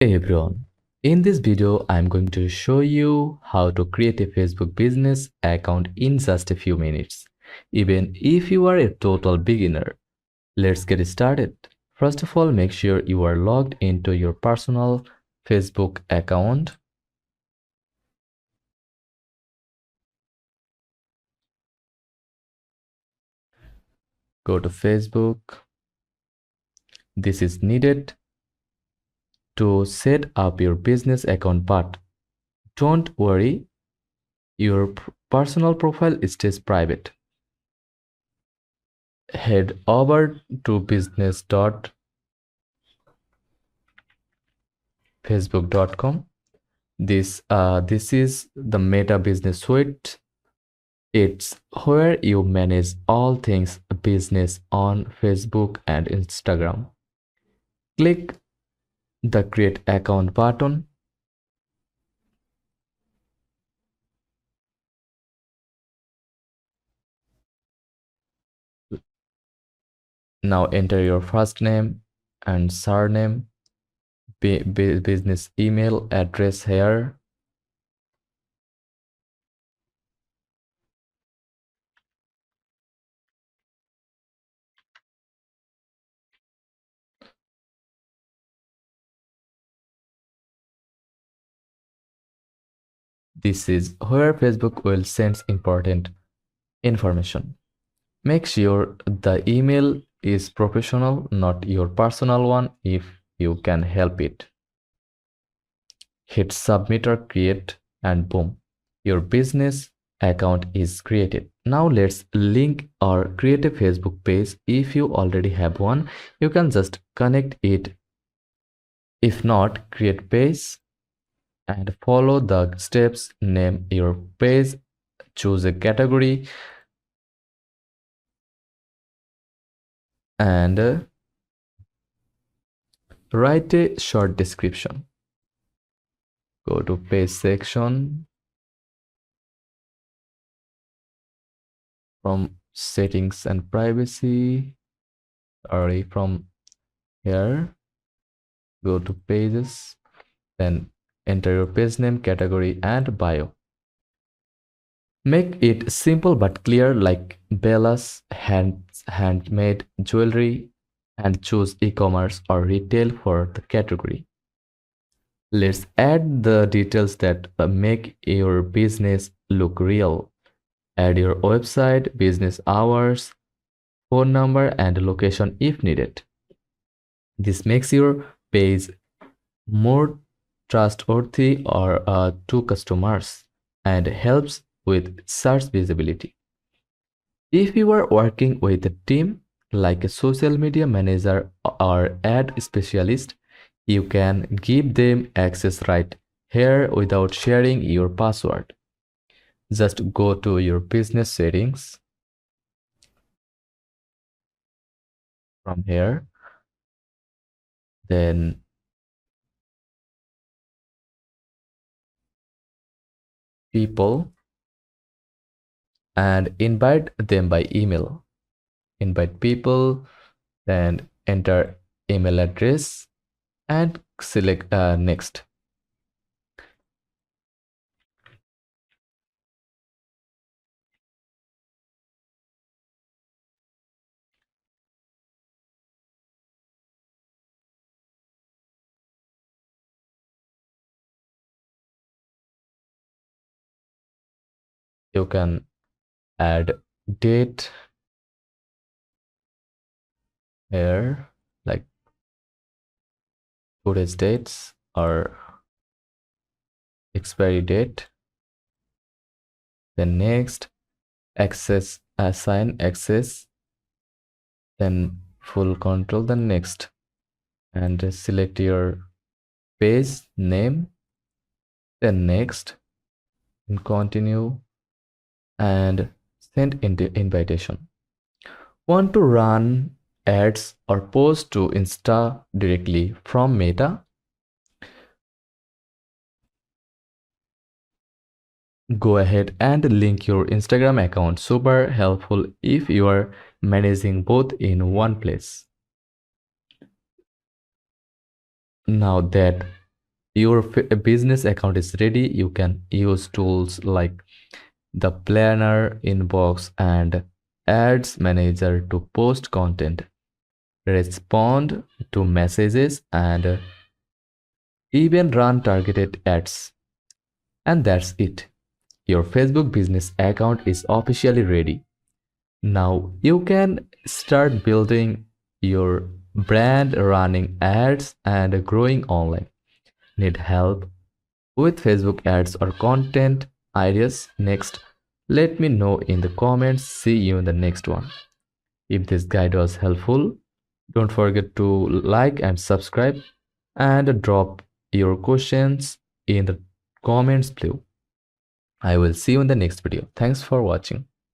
Hey everyone, in this video I'm going to show you how to create a Facebook business account in just a few minutes, even if you are a total beginner. Let's get started. First of all, make sure you are logged into your personal Facebook account. Go to Facebook. This is needed to set up your business account, but don't worry, your personal profile stays private. Head over to business.facebook.com. This is the Meta Business Suite. It's where you manage all things business on Facebook and Instagram. Click the Create Account button. Now enter your first name and surname, business email address here. This is where Facebook will send important information. Make sure the email is professional, not your personal one if you can help it. Hit submit or create and boom, your business account is created. Now let's link or create a Facebook page. If you already have one, you can just connect it. If not, create page and follow the steps. Name your page, choose a category, and write a short description. Go to page section. From settings and privacy, or from here, go to pages, then enter your page name, category, and bio. Make it simple but clear, like Bella's handmade jewelry, and choose e-commerce or retail for the category. Let's add the details that make your business look real. Add your website, business hours, phone number, and location if needed. This makes your page more trustworthy or to customers and helps with search visibility. If you are working with a team like a social media manager or ad specialist, you can give them access right here without sharing your password. Just go to your business settings. From here, then people, and invite them by email. Invite people, then enter email address and select next. You can add date here, like today's dates or expiry date. Then next, access, assign access, then full control, then next, and select your page name, then next, and continue, and send invitation. Want to run ads or post to Insta directly from Meta? Go ahead and link your Instagram account. Super helpful if you are managing both in one place. Now that your business account is ready, you can use tools like the planner, inbox, and ads manager to post content, respond to messages, and even run targeted ads. And that's it. Your Facebook business account is officially ready. Now you can start building your brand, running ads, and growing online. Need help with Facebook ads or content ideas? Next, let me know in the comments. See you in the next one. If this guide was helpful, don't forget to like and subscribe and drop your questions in the comments below. I will see you in the next video. Thanks for watching.